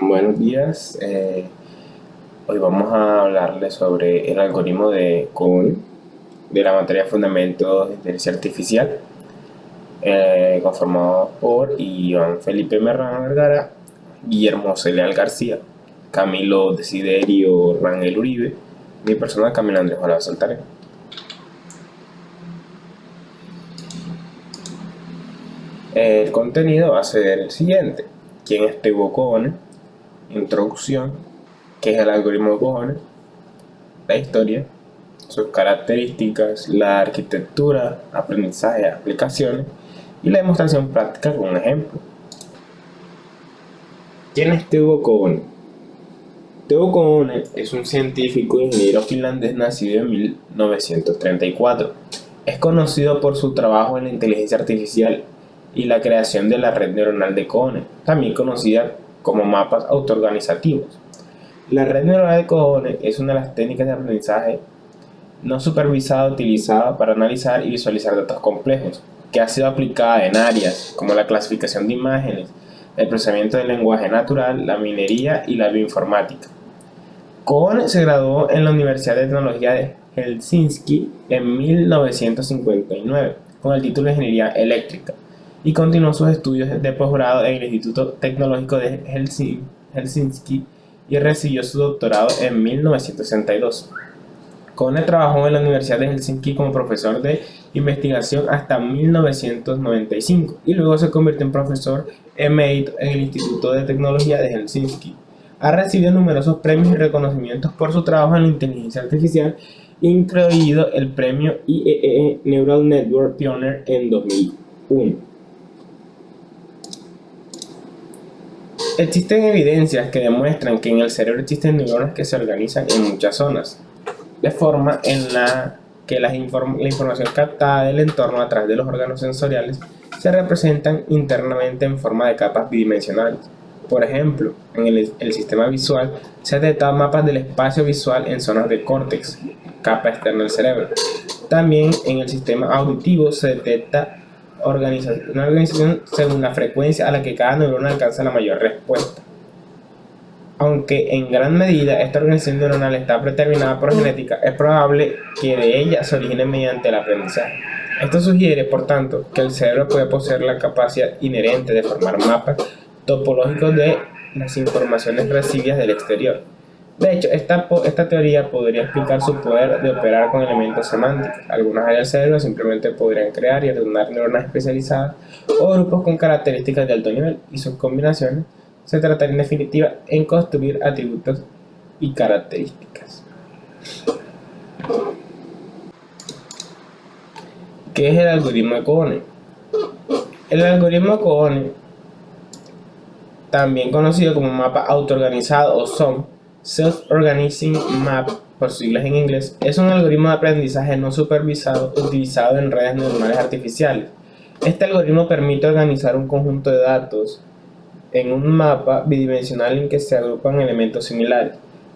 Buenos días. Hoy vamos a hablarles sobre el algoritmo de Cohen de la materia de Fundamentos de Inteligencia Artificial, conformado por Iván Felipe Merrán Vergara, Guillermo Celeal García, Camilo Desiderio Rangel Uribe, mi persona Camilo Andrés Olave Saltaré. El contenido va a ser el siguiente: ¿quién es Théo Cohen? Introducción, qué es el algoritmo de Cohen, la historia, sus características, la arquitectura, aprendizaje, aplicaciones y la demostración práctica con un ejemplo. ¿Quién es Teuvo Kohonen? Teuvo Kohonen es un científico e ingeniero finlandés nacido en 1934. Es conocido por su trabajo en la inteligencia artificial y la creación de la red neuronal de Kohonen, también conocida como mapas autoorganizativos. La red neuronal de Kohonen es una de las técnicas de aprendizaje no supervisada utilizada para analizar y visualizar datos complejos, que ha sido aplicada en áreas como la clasificación de imágenes, el procesamiento del lenguaje natural, la minería y la bioinformática. Kohonen se graduó en la Universidad de Tecnología de Helsinki en 1959 con el título de Ingeniería Eléctrica y continuó sus estudios de posgrado en el Instituto Tecnológico de Helsinki y recibió su doctorado en 1962. Kohonen trabajó en la Universidad de Helsinki como profesor de investigación hasta 1995 y luego se convirtió en profesor emérito en el Instituto de Tecnología de Helsinki. Ha recibido numerosos premios y reconocimientos por su trabajo en la inteligencia artificial, incluido el premio IEEE Neural Network Pioneer en 2001. Existen evidencias que demuestran que en el cerebro existen neuronas que se organizan en muchas zonas, de forma en la que la información captada del entorno a través de los órganos sensoriales se representan internamente en forma de capas bidimensionales. Por ejemplo, en el sistema visual se detectan mapas del espacio visual en zonas de córtex, capa externa del cerebro. También en el sistema auditivo se detecta una organización según la frecuencia a la que cada neurona alcanza la mayor respuesta. Aunque en gran medida esta organización neuronal está predeterminada por genética, es probable que de ella se origine mediante el aprendizaje. Esto sugiere, por tanto, que el cerebro puede poseer la capacidad inherente de formar mapas topológicos de las informaciones recibidas del exterior. De hecho, esta teoría podría explicar su poder de operar con elementos semánticos. Algunas áreas del cerebro simplemente podrían crear y ordenar neuronas especializadas o grupos con características de alto nivel, y sus combinaciones se trataría en definitiva en construir atributos y características. ¿Qué es el algoritmo de Kohonen? El algoritmo de Kohonen, también conocido como mapa autoorganizado o SOM, Self-Organizing Map por siglas en inglés, es un algoritmo de aprendizaje no supervisado utilizado en redes neuronales artificiales. Este algoritmo permite organizar un conjunto de datos en un mapa bidimensional en que se agrupan elementos similares.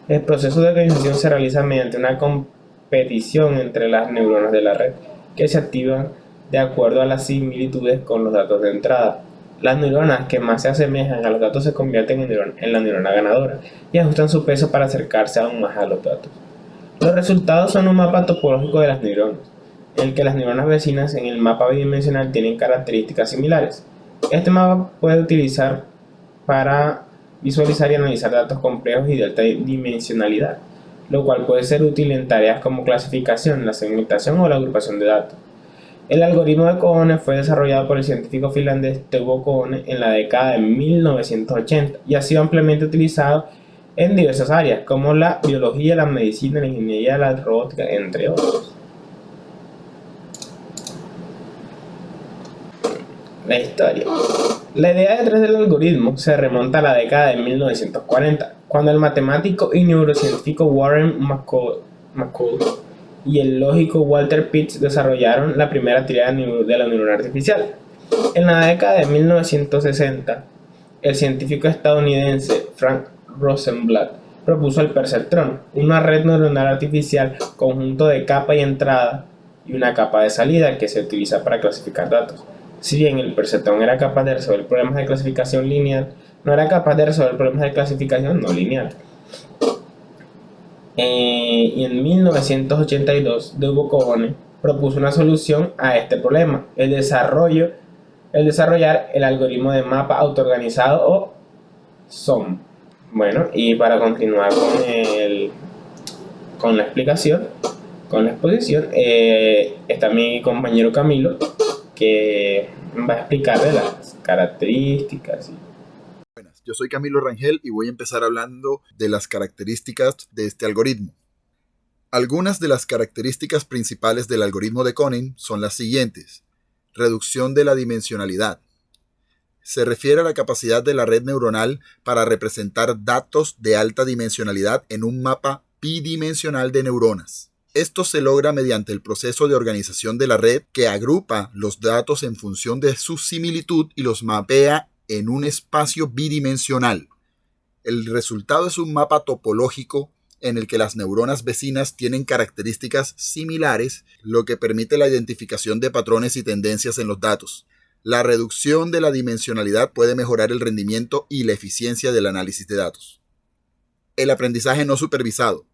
El proceso de organización se realiza mediante una competición entre las neuronas de la red, que se activan de acuerdo a las similitudes con los datos de entrada. Las neuronas que más se asemejan a los datos se convierten en la neurona ganadora y ajustan su peso para acercarse aún más a los datos. Los resultados son un mapa topológico de las neuronas, en el que las neuronas vecinas en el mapa bidimensional tienen características similares. Este mapa puede utilizar para visualizar y analizar datos complejos y de alta dimensionalidad, lo cual puede ser útil en tareas como clasificación, la segmentación o la agrupación de datos. El algoritmo de Kohonen fue desarrollado por el científico finlandés Teuvo Kohonen en la década de 1980 y ha sido ampliamente utilizado en diversas áreas como la biología, la medicina, la ingeniería, la robótica, entre otros. La historia. La idea detrás del algoritmo se remonta a la década de 1940, cuando el matemático y neurocientífico Warren McColl y el lógico Walter Pitts desarrollaron la primera teoría de la neurona artificial. En la década de 1960, el científico estadounidense Frank Rosenblatt propuso el perceptrón, una red neuronal artificial conjunto de capa y entrada y una capa de salida que se utiliza para clasificar datos. Si bien el perceptrón era capaz de resolver problemas de clasificación lineal, no era capaz de resolver problemas de clasificación no lineal. Y en 1982, Dubocone propuso una solución a este problema, el desarrollar el algoritmo de mapa autoorganizado o SOM. Bueno, y para continuar con la explicación, con la exposición, está mi compañero Camilo, que va a explicarle las características. Buenas, yo soy Camilo Rangel y voy a empezar hablando de las características de este algoritmo. Algunas de las características principales del algoritmo de Conning son las siguientes. Reducción de la dimensionalidad. Se refiere a la capacidad de la red neuronal para representar datos de alta dimensionalidad en un mapa bidimensional de neuronas. Esto se logra mediante el proceso de organización de la red que agrupa los datos en función de su similitud y los mapea en un espacio bidimensional. El resultado es un mapa topológico en el que las neuronas vecinas tienen características similares, lo que permite la identificación de patrones y tendencias en los datos. La reducción de la dimensionalidad puede mejorar el rendimiento y la eficiencia del análisis de datos. El aprendizaje no supervisado.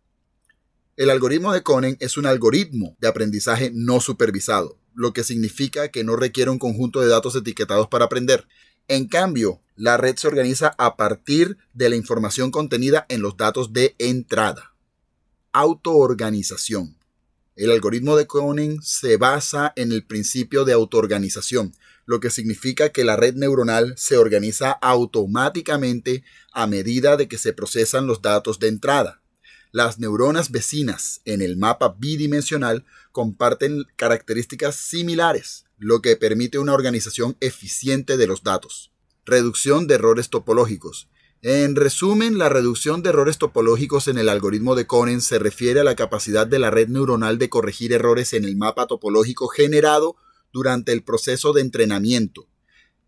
El algoritmo de Conning es un algoritmo de aprendizaje no supervisado, lo que significa que no requiere un conjunto de datos etiquetados para aprender. En cambio, la red se organiza a partir de la información contenida en los datos de entrada. Autoorganización. El algoritmo de Conning se basa en el principio de autoorganización, lo que significa que la red neuronal se organiza automáticamente a medida de que se procesan los datos de entrada. Las neuronas vecinas en el mapa bidimensional comparten características similares, lo que permite una organización eficiente de los datos. Reducción de errores topológicos. En resumen, la reducción de errores topológicos en el algoritmo de Conning se refiere a la capacidad de la red neuronal de corregir errores en el mapa topológico generado durante el proceso de entrenamiento.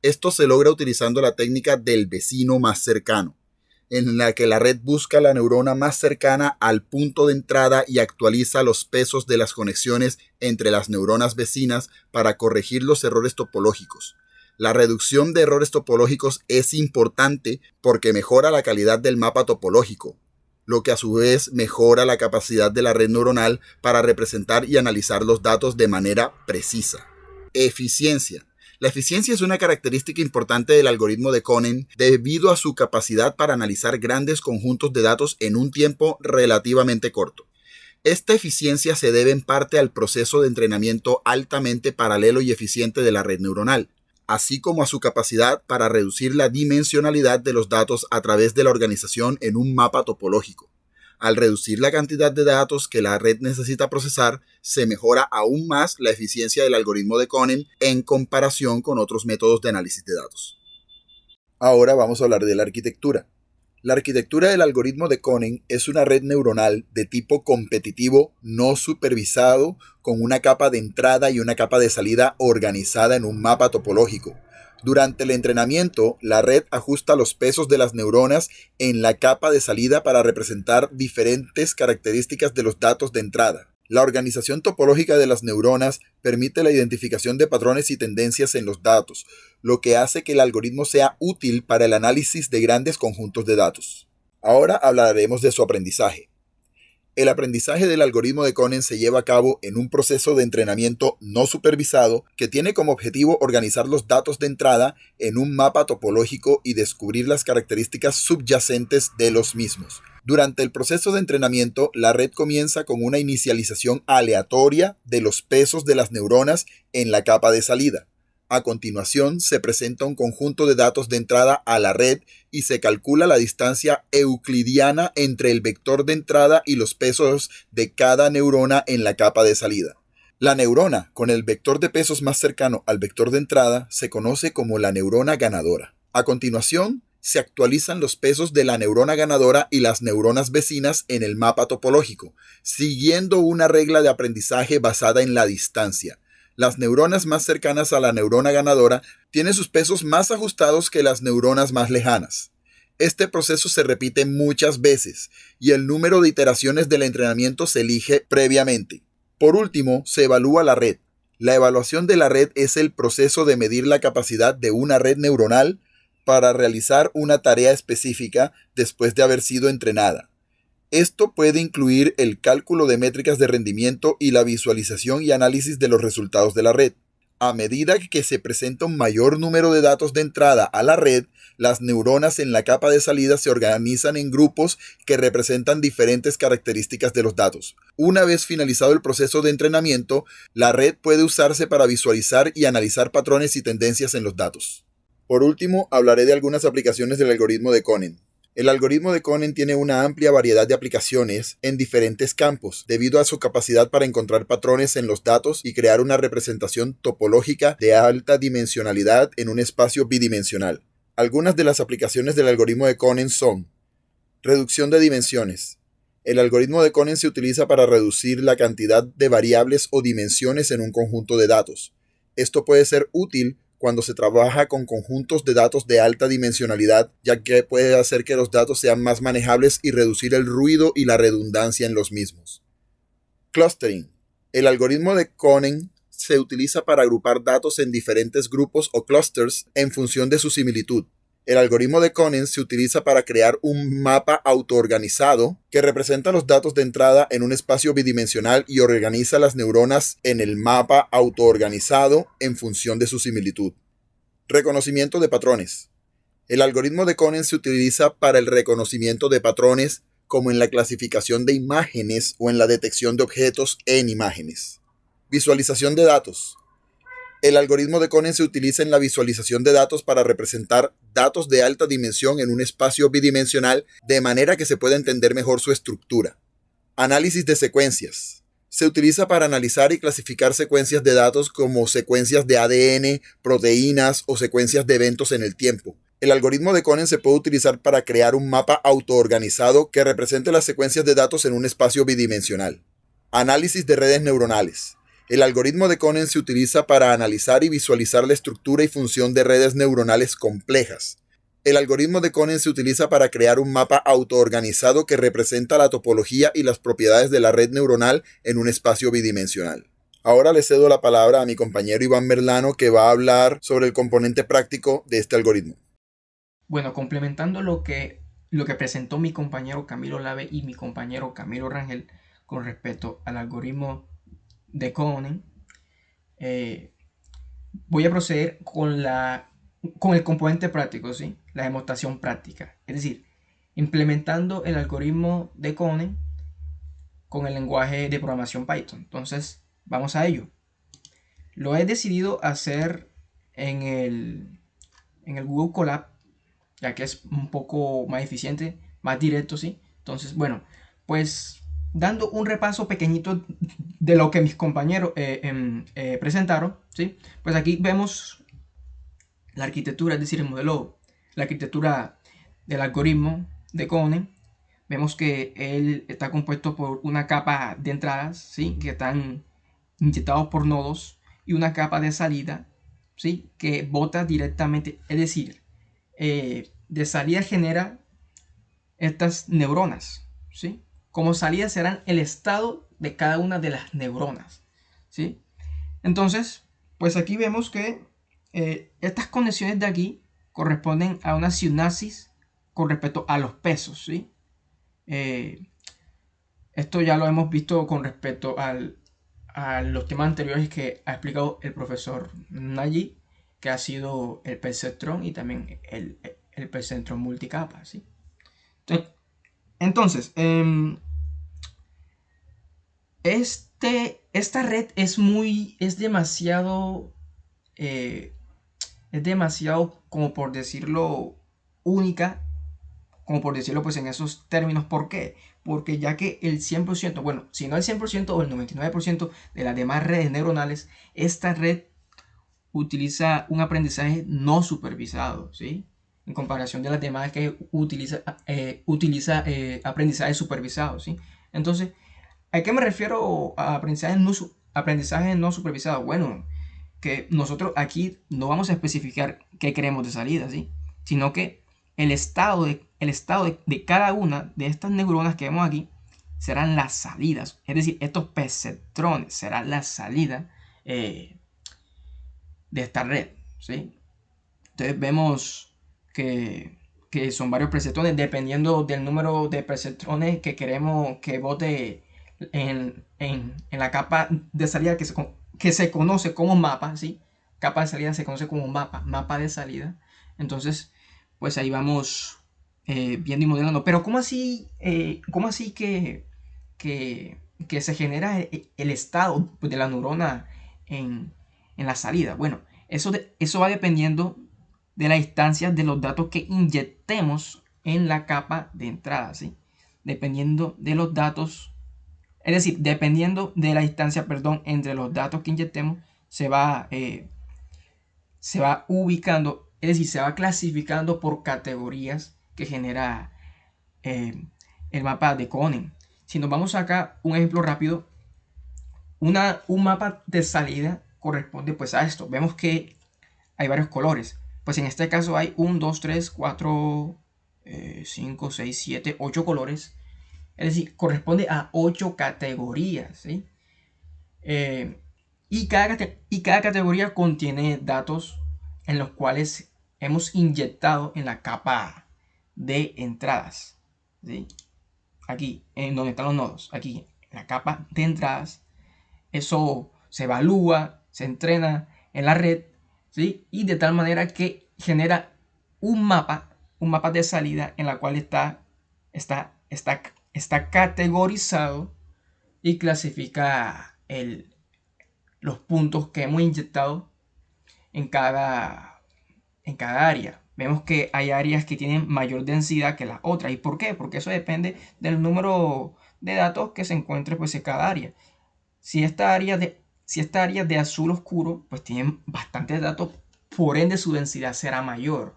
Esto se logra utilizando la técnica del vecino más cercano, en la que la red busca la neurona más cercana al punto de entrada y actualiza los pesos de las conexiones entre las neuronas vecinas para corregir los errores topológicos. La reducción de errores topológicos es importante porque mejora la calidad del mapa topológico, lo que a su vez mejora la capacidad de la red neuronal para representar y analizar los datos de manera precisa. Eficiencia. La eficiencia es una característica importante del algoritmo de Conning debido a su capacidad para analizar grandes conjuntos de datos en un tiempo relativamente corto. Esta eficiencia se debe en parte al proceso de entrenamiento altamente paralelo y eficiente de la red neuronal, así como a su capacidad para reducir la dimensionalidad de los datos a través de la organización en un mapa topológico. Al reducir la cantidad de datos que la red necesita procesar, se mejora aún más la eficiencia del algoritmo de Conning en comparación con otros métodos de análisis de datos. Ahora vamos a hablar de la arquitectura. La arquitectura del algoritmo de Conning es una red neuronal de tipo competitivo no supervisado con una capa de entrada y una capa de salida organizada en un mapa topológico. Durante el entrenamiento, la red ajusta los pesos de las neuronas en la capa de salida para representar diferentes características de los datos de entrada. La organización topológica de las neuronas permite la identificación de patrones y tendencias en los datos, lo que hace que el algoritmo sea útil para el análisis de grandes conjuntos de datos. Ahora hablaremos de su aprendizaje. El aprendizaje del algoritmo de Conning se lleva a cabo en un proceso de entrenamiento no supervisado que tiene como objetivo organizar los datos de entrada en un mapa topológico y descubrir las características subyacentes de los mismos. Durante el proceso de entrenamiento, la red comienza con una inicialización aleatoria de los pesos de las neuronas en la capa de salida. A continuación, se presenta un conjunto de datos de entrada a la red y se calcula la distancia euclidiana entre el vector de entrada y los pesos de cada neurona en la capa de salida. La neurona con el vector de pesos más cercano al vector de entrada se conoce como la neurona ganadora. A continuación, se actualizan los pesos de la neurona ganadora y las neuronas vecinas en el mapa topológico, siguiendo una regla de aprendizaje basada en la distancia. Las neuronas más cercanas a la neurona ganadora tienen sus pesos más ajustados que las neuronas más lejanas. Este proceso se repite muchas veces y el número de iteraciones del entrenamiento se elige previamente. Por último, se evalúa la red. La evaluación de la red es el proceso de medir la capacidad de una red neuronal para realizar una tarea específica después de haber sido entrenada. Esto puede incluir el cálculo de métricas de rendimiento y la visualización y análisis de los resultados de la red. A medida que se presenta un mayor número de datos de entrada a la red, las neuronas en la capa de salida se organizan en grupos que representan diferentes características de los datos. Una vez finalizado el proceso de entrenamiento, la red puede usarse para visualizar y analizar patrones y tendencias en los datos. Por último, hablaré de algunas aplicaciones del algoritmo de Conen. El algoritmo de Conen tiene una amplia variedad de aplicaciones en diferentes campos, debido a su capacidad para encontrar patrones en los datos y crear una representación topológica de alta dimensionalidad en un espacio bidimensional. Algunas de las aplicaciones del algoritmo de Conen son: reducción de dimensiones. El algoritmo de Conen se utiliza para reducir la cantidad de variables o dimensiones en un conjunto de datos. Esto puede ser útil cuando se trabaja con conjuntos de datos de alta dimensionalidad, ya que puede hacer que los datos sean más manejables y reducir el ruido y la redundancia en los mismos. Clustering. El algoritmo de Conen se utiliza para agrupar datos en diferentes grupos o clusters en función de su similitud. El algoritmo de Conen se utiliza para crear un mapa autoorganizado que representa los datos de entrada en un espacio bidimensional y organiza las neuronas en el mapa autoorganizado en función de su similitud. Reconocimiento de patrones. El algoritmo de Conen se utiliza para el reconocimiento de patrones, como en la clasificación de imágenes o en la detección de objetos en imágenes. Visualización de datos. El algoritmo de Conen se utiliza en la visualización de datos para representar datos de alta dimensión en un espacio bidimensional de manera que se pueda entender mejor su estructura. Análisis de secuencias. Se utiliza para analizar y clasificar secuencias de datos como secuencias de ADN, proteínas o secuencias de eventos en el tiempo. El algoritmo de Conen se puede utilizar para crear un mapa autoorganizado que represente las secuencias de datos en un espacio bidimensional. Análisis de redes neuronales. El algoritmo de Conen se utiliza para analizar y visualizar la estructura y función de redes neuronales complejas. El algoritmo de Conen se utiliza para crear un mapa autoorganizado que representa la topología y las propiedades de la red neuronal en un espacio bidimensional. Ahora le cedo la palabra a mi compañero Iván Merlano, que va a hablar sobre el componente práctico de este algoritmo. Bueno, complementando lo que presentó mi compañero Camilo Lave y mi compañero Camilo Rangel con respecto al algoritmo de Conen, voy a proceder con el componente práctico, ¿sí? La demostración práctica. Es decir, implementando el algoritmo de Conen con el lenguaje de programación Python. Entonces, vamos a ello. Lo he decidido hacer en el Google Colab, ya que es un poco más eficiente, más directo, ¿sí? Entonces, bueno, pues dando un repaso pequeñito de lo que mis compañeros presentaron, ¿sí? Pues aquí vemos la arquitectura, es decir, el modelo, la arquitectura del algoritmo de Conen. Vemos que él está compuesto por una capa de entradas, ¿sí? Que están inyectados por nodos, y una capa de salida, ¿sí? Que bota directamente, es decir, de salida genera estas neuronas, ¿sí? Como salida serán el estado de cada una de las neuronas, ¿sí? Entonces, pues aquí vemos que estas conexiones de aquí corresponden a una sinapsis con respecto a los pesos, ¿sí? Esto ya lo hemos visto con respecto a los temas anteriores que ha explicado el profesor Nagy, que ha sido el perceptrón y también el perceptrón multicapa, ¿sí? Entonces, esta red es demasiado, como por decirlo, única, como por decirlo pues en esos términos. ¿Por qué? Porque ya que el 100%, bueno, si no el 100% o el 99% de las demás redes neuronales, esta red utiliza un aprendizaje no supervisado, ¿sí? En comparación de las demás que utiliza aprendizaje supervisado, ¿sí? Entonces, ¿a qué me refiero a aprendizaje no supervisado? Bueno, que nosotros aquí no vamos a especificar qué queremos de salida, ¿sí? Sino que el estado de cada una de estas neuronas que vemos aquí serán las salidas. Es decir, estos perceptrones serán la salida de esta red, ¿sí? Entonces vemos que son varios preceptones, dependiendo del número de preceptones que queremos que bote en la capa de salida que se conoce como mapa, ¿sí? Capa de salida se conoce como mapa de salida. Entonces, pues ahí vamos viendo y modelando. Pero ¿cómo así que se genera el estado de la neurona en la salida? Bueno, eso va dependiendo de la distancia de los datos que inyectemos en la capa de entrada, ¿sí? Dependiendo de los datos, es decir, dependiendo de la distancia, perdón, entre los datos que inyectemos, se va ubicando, es decir, se va clasificando por categorías que genera el mapa de Conen. Si nos vamos acá, un ejemplo rápido, un mapa de salida corresponde pues a esto. Vemos que hay varios colores. Pues en este caso hay 1, 2, 3, 4, 5, 6, 7, 8 colores. Es decir, corresponde a 8 categorías, ¿sí? Y cada categoría contiene datos en los cuales hemos inyectado en la capa de entradas, ¿sí? Aquí, en donde están los nodos, aquí, en la capa de entradas, eso se evalúa, se entrena en la red, ¿sí? Y de tal manera que genera un mapa de salida en la cual está categorizado y clasifica los puntos que hemos inyectado en cada área. Vemos que hay áreas que tienen mayor densidad que las otras. ¿Y por qué? Porque eso depende del número de datos que se encuentre pues, en cada área. Si esta área de azul oscuro pues tiene bastantes datos, por ende su densidad será mayor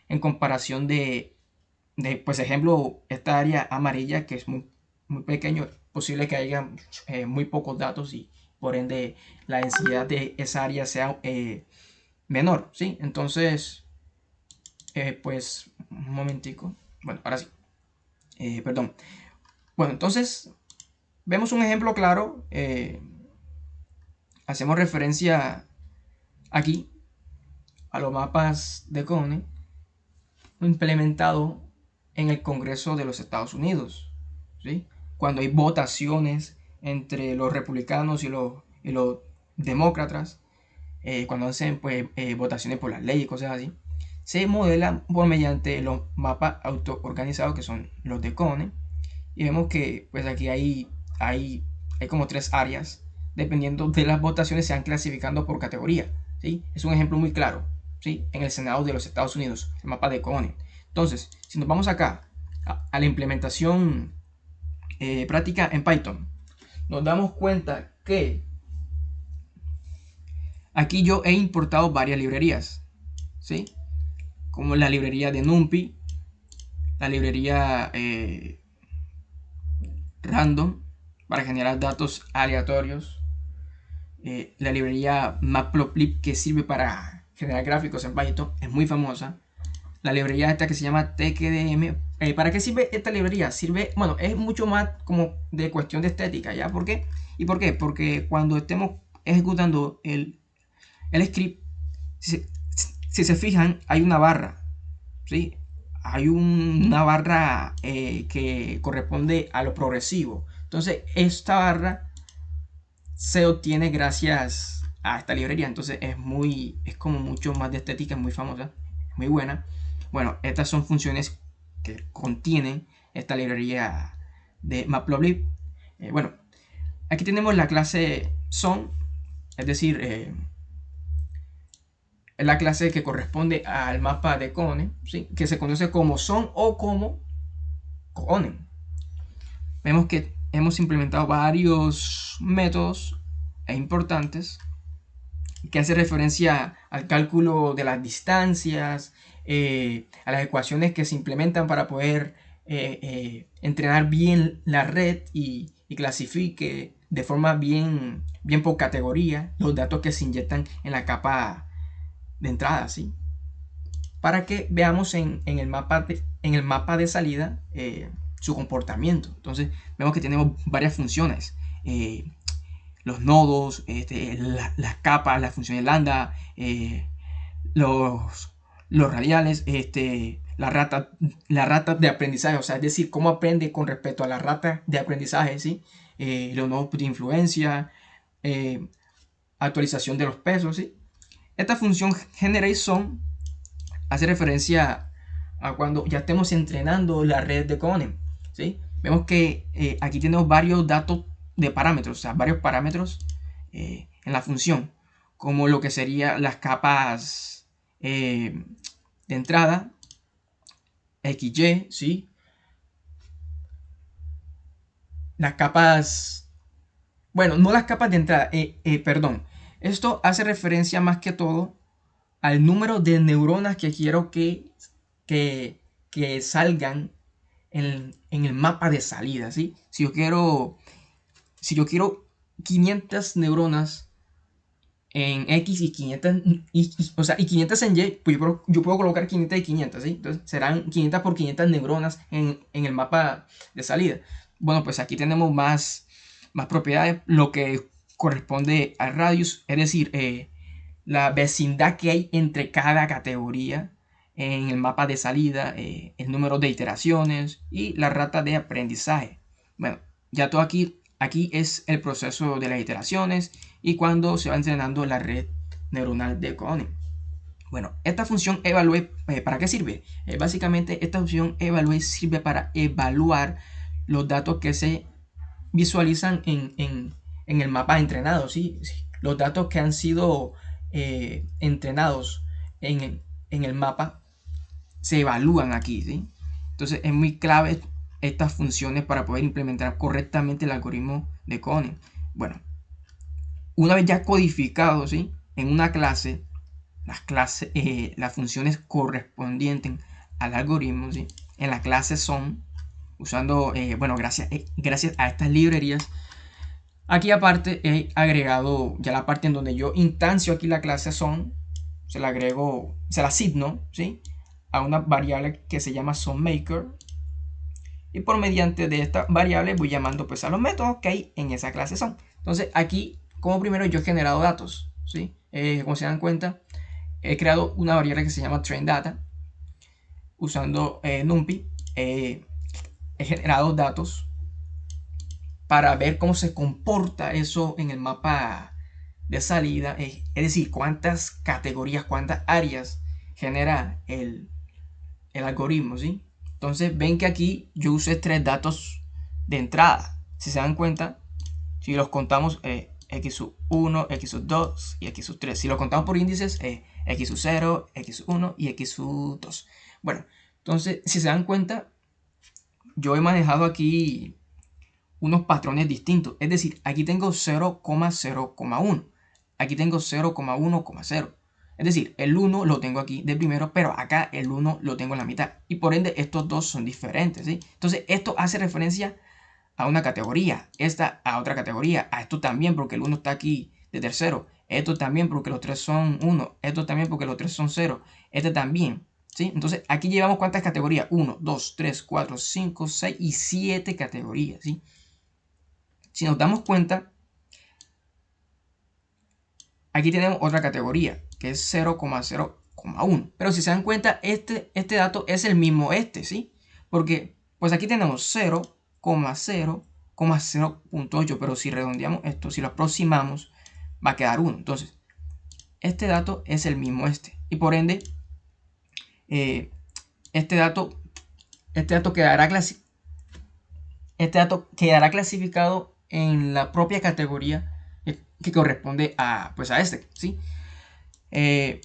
en comparación de pues ejemplo, esta área amarilla que es muy, muy pequeño, es posible que haya muy pocos datos y por ende la densidad de esa área sea menor, ¿sí? Entonces, pues, un momentico. Bueno, ahora sí. Perdón. Bueno, entonces, vemos un ejemplo claro. Hacemos referencia aquí a los mapas de Cone implementado en el Congreso de los Estados Unidos, ¿sí? Cuando hay votaciones entre los republicanos y los demócratas, cuando hacen pues, votaciones por las leyes y cosas así, se modelan por mediante los mapas autoorganizados que son los de Cone. Y vemos que pues aquí hay como 3 áreas, dependiendo de las votaciones se van clasificando por categoría, ¿sí? Es un ejemplo muy claro, ¿sí? En el Senado de los Estados Unidos, el mapa de Cone. Entonces, si nos vamos acá a la implementación práctica en Python, nos damos cuenta que aquí yo he importado varias librerías, ¿sí? Como la librería de NumPy, la librería random para generar datos aleatorios, la librería Matplotlib que sirve para generar gráficos en Python, es muy famosa. La librería esta que se llama TKDM. ¿Para qué sirve esta librería? Sirve, bueno, es mucho más como de cuestión de estética, ¿ya? ¿Por qué? ¿Y por qué? Porque cuando estemos ejecutando el script, si se fijan, hay una barra, ¿sí? Hay una barra que corresponde a lo progresivo. Entonces, esta barra se obtiene gracias a esta librería. Entonces, es como mucho más de estética, es muy famosa, muy buena. Bueno, estas son funciones que contienen esta librería de Matplotlib. Bueno, aquí tenemos la clase son, es decir, es la clase que corresponde al mapa de Cone, ¿sí? Que se conoce como son o como Cone. Vemos que hemos implementado varios métodos importantes que hace referencia al cálculo de las distancias, a las ecuaciones que se implementan para poder entrenar bien la red y clasifique de forma bien por categoría los datos que se inyectan en la capa de entrada, ¿sí? Para que veamos en el mapa de salida su comportamiento. Entonces vemos que tenemos varias funciones. Los nodos, las capas, las funciones lambda, los los radiales, la rata de aprendizaje, o sea, es decir, cómo aprende con respecto a la rata de aprendizaje, ¿sí? Los nodos de influencia, actualización de los pesos, ¿sí? Esta función GenerateSum hace referencia a cuando ya estemos entrenando la red de Connem, ¿sí? Vemos que aquí tenemos varios datos de parámetros, o sea, varios parámetros en la función, como lo que serían las capas de entrada, XY, ¿sí? Las capas, bueno, no las capas de entrada, perdón. Esto hace referencia más que todo al número de neuronas que quiero que salgan en el mapa de salida, ¿sí? Si yo quiero 500 neuronas en X y 500, o sea, y 500 en Y, pues yo puedo colocar 500 y 500, ¿sí? Entonces serán 500 por 500 neuronas en el mapa de salida. Bueno, pues aquí tenemos más propiedades, lo que corresponde al radius, es decir, la vecindad que hay entre cada categoría en el mapa de salida, el número de iteraciones y la rata de aprendizaje. Bueno, ya todo aquí es el proceso de las iteraciones y cuando se va entrenando la red neuronal de Connem. Bueno, esta función evalúe, ¿para qué sirve? Básicamente esta función evalúe sirve para evaluar los datos que se visualizan en el mapa entrenado, ¿sí? Los datos que han sido entrenados en el mapa se evalúan aquí, ¿sí? Entonces es muy clave estas funciones para poder implementar correctamente el algoritmo de Connem. Bueno, una vez ya codificado, ¿sí? En una clase, las funciones correspondientes al algoritmo, ¿sí? En la clase son, usando, bueno, gracias a estas librerías, aquí aparte he agregado ya la parte en donde yo instancio aquí la clase son, se la agrego, se la asigno, ¿sí? A una variable que se llama SonMaker, y por mediante de esta variable voy llamando pues a los métodos que hay en esa clase son. Entonces aquí, como primero, yo he generado datos, ¿sí? Como se dan cuenta, he creado una variable que se llama trainData usando NumPy. He generado datos para ver cómo se comporta eso en el mapa de salida, es decir, cuántas categorías, cuántas áreas genera el algoritmo, ¿sí? Entonces ven que aquí yo usé 3 datos de entrada. Si se dan cuenta, si los contamos, x1, x2 y x3. Si los contamos por índices, x0, x1 y x2. Bueno, entonces si se dan cuenta, yo he manejado aquí unos patrones distintos. Es decir, aquí tengo 0,0,1. Aquí tengo 0,1,0. Es decir, el 1 lo tengo aquí de primero, pero acá el 1 lo tengo en la mitad. Y por ende, estos dos son diferentes, ¿sí? Entonces, esto hace referencia a una categoría, esta a otra categoría, a esto también porque el 1 está aquí de tercero, esto también porque los 3 son 1, esto también porque los 3 son 0, este también, ¿sí? Entonces, aquí llevamos ¿cuántas categorías? 1, 2, 3, 4, 5, 6 y 7 categorías, ¿sí? Si nos damos cuenta, aquí tenemos otra categoría, que es 0,0,1. Pero si se dan cuenta, este dato es el mismo ¿sí? Porque, pues aquí tenemos 0,0,0.8, pero si redondeamos esto, si lo aproximamos, va a quedar 1. Entonces, este dato es el mismo y por ende, este dato quedará clasificado en la propia categoría que corresponde a, pues a ¿sí?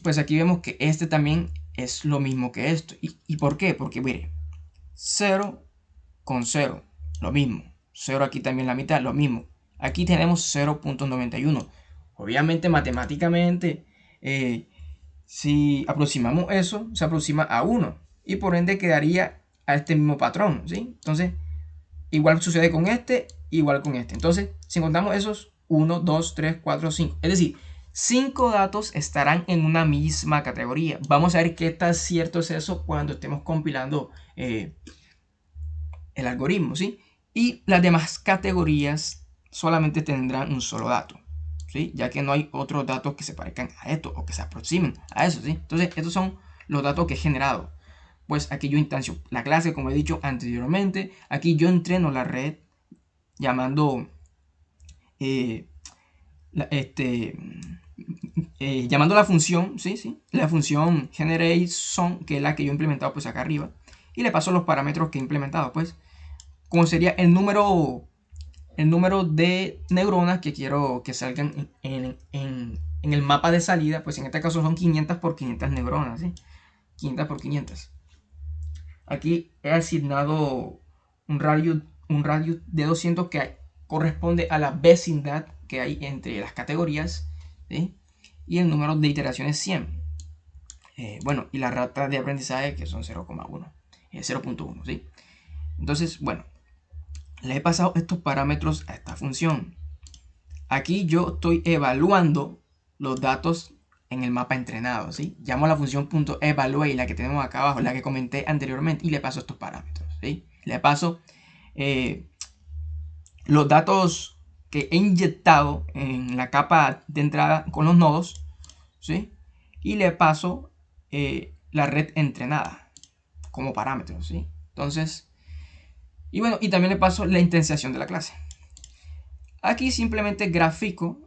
Pues aquí vemos que este también es lo mismo que esto. ¿Y por qué? Porque mire, 0 con 0, lo mismo. 0 aquí también la mitad, lo mismo. Aquí tenemos 0.91. Obviamente matemáticamente, si aproximamos eso, se aproxima a 1. Y por ende quedaría a este mismo patrón, ¿sí? Entonces, igual sucede con igual con este. Entonces, si contamos esos 1, 2, 3, 4, 5. Es decir, 5 datos estarán en una misma categoría. Vamos a ver qué tan cierto es eso cuando estemos compilando el algoritmo, ¿sí? Y las demás categorías solamente tendrán un solo dato, ¿sí? Ya que no hay otros datos que se parezcan a esto o que se aproximen a eso, ¿sí? Entonces, estos son los datos que he generado. Pues aquí yo instancio la clase, como he dicho anteriormente. Aquí yo entreno la red llamando llamando la función, la función GenerateSum, que es la que yo he implementado pues acá arriba, y le paso los parámetros que he implementado, pues como sería el número de neuronas que quiero que salgan en el mapa de salida. Pues en este caso son 500 por 500 neuronas, ¿sí? 500 por 500. Aquí he asignado un radio de 200 que corresponde a la vecindad que hay entre las categorías, ¿sí? Y el número de iteraciones 100. Bueno, y la rata de aprendizaje, que son 0,1, 0.1, ¿sí? Entonces, bueno, le he pasado estos parámetros a esta función. Aquí yo estoy evaluando los datos en el mapa entrenado, ¿sí? Llamo a la función .evaluate, la que tenemos acá abajo, la que comenté anteriormente, y le paso estos parámetros, ¿sí? Le paso los datos que he inyectado en la capa de entrada con los nodos, ¿sí? Y le paso la red entrenada como parámetros, ¿sí? Entonces, y bueno, y también le paso la intenciación de la clase. Aquí simplemente grafico,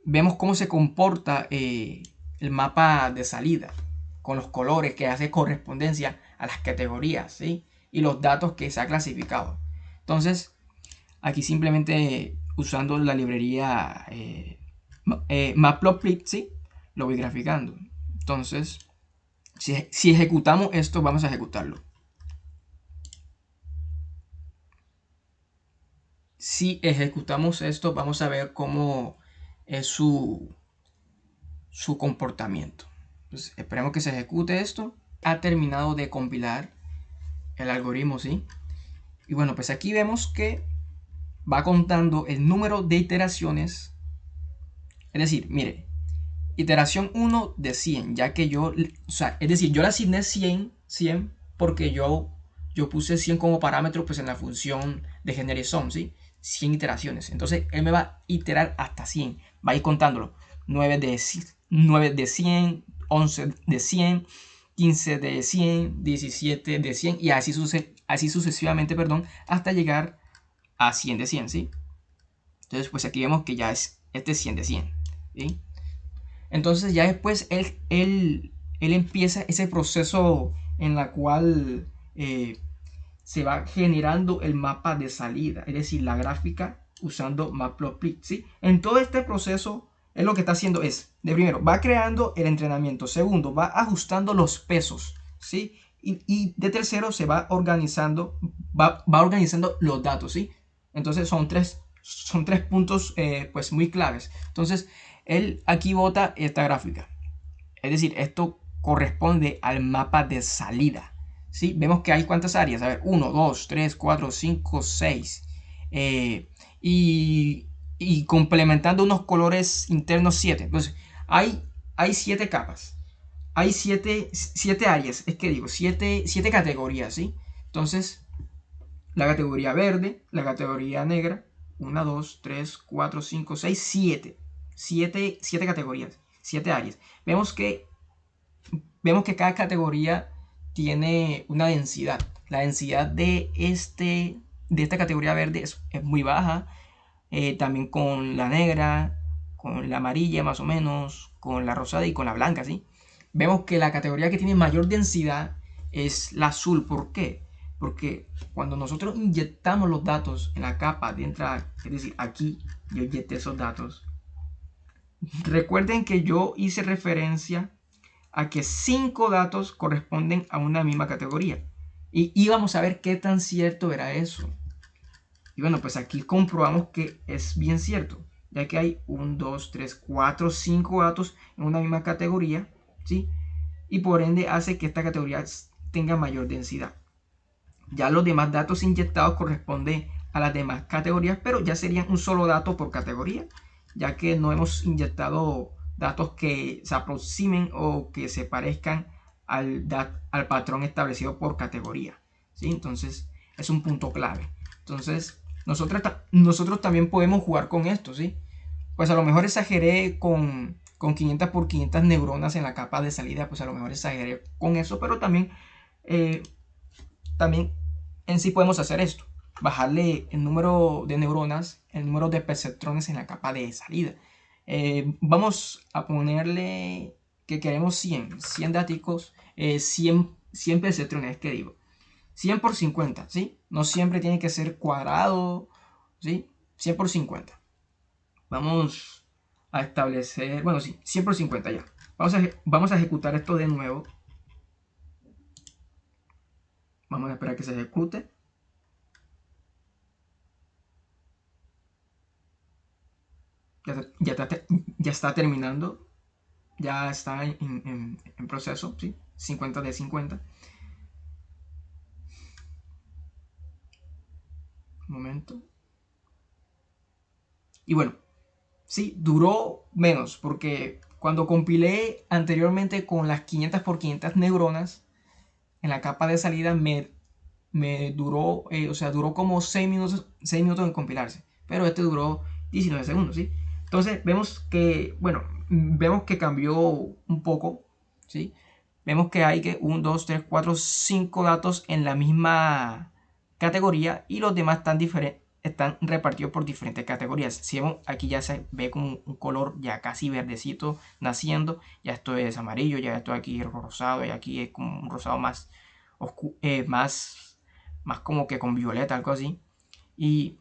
vemos cómo se comporta el mapa de salida con los colores que hace correspondencia a las categorías, ¿sí? Y los datos que se ha clasificado. Entonces, aquí simplemente usando la librería Matplotlib, ¿sí? Lo voy graficando. Entonces, si ejecutamos esto, vamos a ejecutarlo. Si ejecutamos esto, vamos a ver cómo es su comportamiento. Entonces, esperemos que se ejecute esto. Ha terminado de compilar el algoritmo, ¿sí? Y bueno, pues aquí vemos que va contando el número de iteraciones. Es decir, mire, iteración 1 de 100, ya que yo, o sea, es decir, yo le asigné 100 porque yo puse 100 como parámetro pues en la función de GenerateSum, ¿sí? 100 iteraciones. Entonces él me va a iterar hasta 100, va a ir contándolo. 9 de 100, 11 de 100, 15 de 100, 17 de 100 y así sucesivamente, hasta llegar a 100 de 100, ¿sí? Entonces pues aquí vemos que ya es 100 de 100, ¿sí? Entonces ya después él empieza ese proceso en la cual se va generando el mapa de salida, es decir, la gráfica usando Matplotlib, ¿sí? En todo este proceso, él lo que está haciendo es, de primero, va creando el entrenamiento, segundo, va ajustando los pesos, ¿sí? Y de tercero, se va organizando, va organizando los datos, ¿sí? Entonces son tres puntos pues muy claves. Entonces, él aquí bota esta gráfica. Es decir, esto corresponde al mapa de salida, ¿sí? Vemos que hay cuántas áreas. A ver, 1, 2, 3, 4, 5, 6. Y complementando unos colores internos 7. Entonces, hay 7 capas. Hay 7 áreas. Es que digo, 7 categorías, ¿sí? Entonces, la categoría verde, la categoría negra. 1, 2, 3, 4, 5, 6, 7. 7 categorías, 7 áreas. Vemos que cada categoría tiene una densidad. La densidad de esta categoría verde es muy baja. También con la negra, con la amarilla más o menos, con la rosada y con la blanca, ¿sí? Vemos que la categoría que tiene mayor densidad es la azul. ¿Por qué? Porque cuando nosotros inyectamos los datos en la capa de entrada, es decir, aquí yo inyecté esos datos. Recuerden que yo hice referencia a que 5 datos corresponden a una misma categoría. Y íbamos a ver qué tan cierto era eso. Y bueno, pues aquí comprobamos que es bien cierto, ya que hay 1, 2, 3, 4, 5 datos en una misma categoría, ¿sí? Y por ende hace que esta categoría tenga mayor densidad. Ya los demás datos inyectados corresponden a las demás categorías, pero ya serían un solo dato por categoría, ya que no hemos inyectado datos que se aproximen o que se parezcan al patrón establecido por categoría, ¿sí? Entonces es un punto clave. Entonces nosotros también podemos jugar con esto, ¿sí? Pues a lo mejor exageré con con 500 por 500 neuronas en la capa de salida, pues a lo mejor exageré con eso, pero también en sí podemos hacer esto, bajarle el número de neuronas, el número de perceptrones en la capa de salida. Vamos a ponerle que queremos 100 datos, 100 perceptrones, que digo, 100 por 50, ¿sí? No siempre tiene que ser cuadrado, ¿sí? 100 por 50. Vamos a establecer, bueno, sí, 100 por 50 ya. Vamos a ejecutar esto de nuevo. Vamos a esperar que se ejecute. Ya está terminando. Ya está en proceso, ¿sí? 50 de 50. Un momento. Y bueno, sí, duró menos porque cuando compilé anteriormente con las 500 por 500 neuronas en la capa de salida me duró, duró como 6 minutos en compilarse, pero este duró 19 segundos, ¿sí? Entonces vemos que cambió un poco, ¿sí? Vemos que hay que 1, 2, 3, 4, 5 datos en la misma categoría y los demás están repartidos por diferentes categorías. Si vemos, aquí ya se ve como un color ya casi verdecito naciendo, ya esto es amarillo, ya esto aquí es rosado y aquí es como un rosado más más como que con violeta, algo así. Y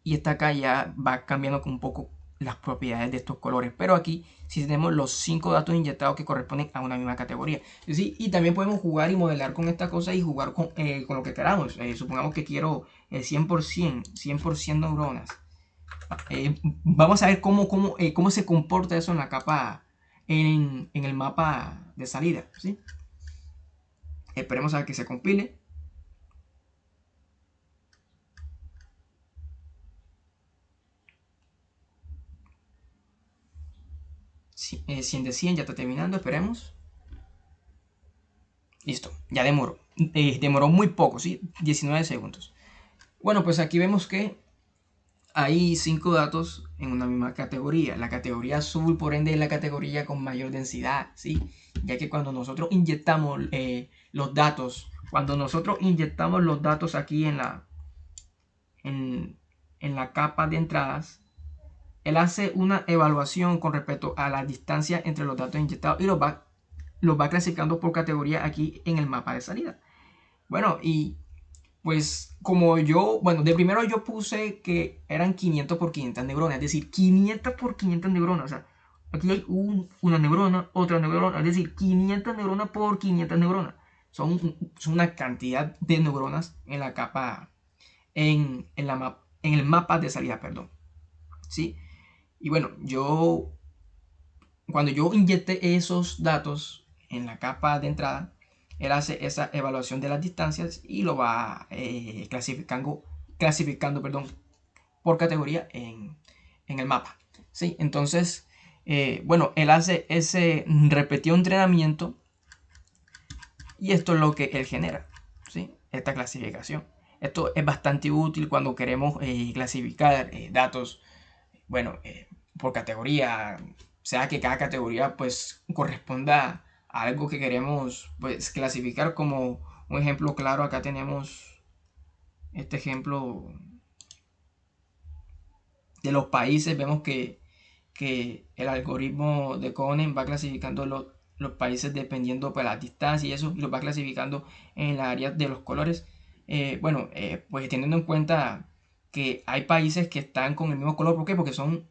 esta acá ya va cambiando un poco las propiedades de estos colores. Pero aquí sí tenemos los 5 datos inyectados que corresponden a una misma categoría. ¿Sí? Y también podemos jugar y modelar con esta cosa y jugar con lo que queramos. Supongamos que quiero 100% neuronas. Vamos a ver cómo se comporta eso en la capa, en el mapa de salida. ¿Sí? Esperemos a que se compile. Sí, 100 de 100, ya está terminando, esperemos. Listo, ya demoró. Demoró muy poco, ¿sí? 19 segundos. Bueno, pues aquí vemos que hay 5 datos en una misma categoría. La categoría azul, por ende, es la categoría con mayor densidad, ¿sí? Ya que cuando nosotros inyectamos los datos, aquí en la capa de entradas, él hace una evaluación con respecto a la distancia entre los datos inyectados y los va clasificando por categoría aquí en el mapa de salida. Bueno, y pues de primero yo puse que eran 500 por 500 neuronas, es decir, 500 por 500 neuronas, o sea, aquí hay una neurona, otra neurona, es decir, 500 neuronas por 500 neuronas. Son una cantidad de neuronas en la capa, en el mapa de salida, perdón. ¿Sí? Y bueno, cuando yo inyecté esos datos en la capa de entrada, él hace esa evaluación de las distancias y lo va clasificando por categoría en el mapa. ¿Sí? Entonces, él hace ese repetido entrenamiento y esto es lo que él genera, ¿sí? Esta clasificación. Esto es bastante útil cuando queremos clasificar datos, por categoría, sea que cada categoría pues corresponda a algo que queremos pues clasificar. Como un ejemplo claro, acá tenemos este ejemplo de los países. Vemos que el algoritmo de Cohen va clasificando los países dependiendo de la distancia y eso, y los va clasificando en la área de los colores. Pues teniendo en cuenta que hay países que están con el mismo color. ¿Por qué? Porque son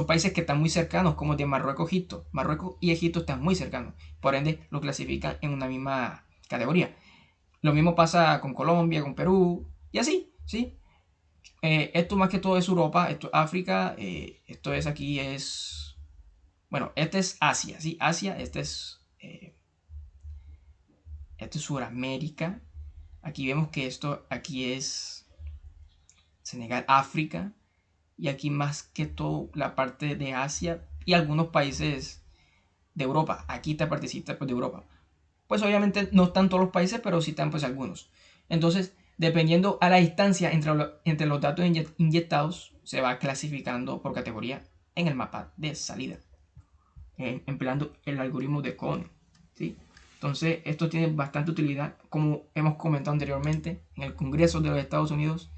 países que están muy cercanos, como de Marruecos, Egipto. Marruecos y Egipto están muy cercanos, por ende lo clasifican en una misma categoría. Lo mismo pasa con Colombia, con Perú y así, ¿sí? Esto más que todo es Europa, esto es África, esto es aquí es... Bueno, este es Asia, ¿sí? Asia, este es Sudamérica. Aquí vemos que esto aquí es Senegal, África. Y aquí más que todo la parte de Asia y algunos países de Europa. Aquí esta partecita pues, de Europa. Pues obviamente no están todos los países, pero sí están pues algunos. Entonces, dependiendo a la distancia entre los datos inyectados, se va clasificando por categoría en el mapa de salida. empleando el algoritmo de Cohen, ¿sí? Entonces, esto tiene bastante utilidad. Como hemos comentado anteriormente, en el Congreso de los Estados Unidos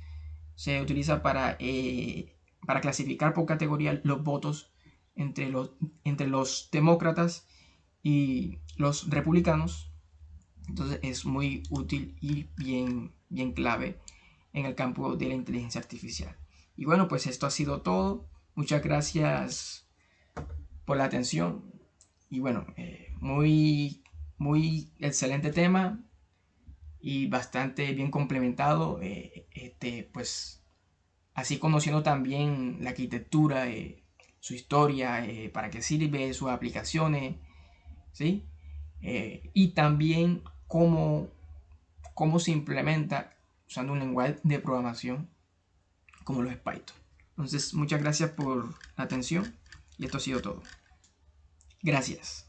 se utiliza para clasificar por categoría los votos entre los demócratas y los republicanos. Entonces es muy útil y bien clave en el campo de la inteligencia artificial. Y bueno, pues esto ha sido todo. Muchas gracias por la atención. Y bueno, muy excelente tema y bastante bien complementado. Pues así conociendo también la arquitectura, su historia, para qué sirve, sus aplicaciones, ¿sí? Y también cómo se implementa usando un lenguaje de programación como los Python. Entonces, muchas gracias por la atención y esto ha sido todo. Gracias.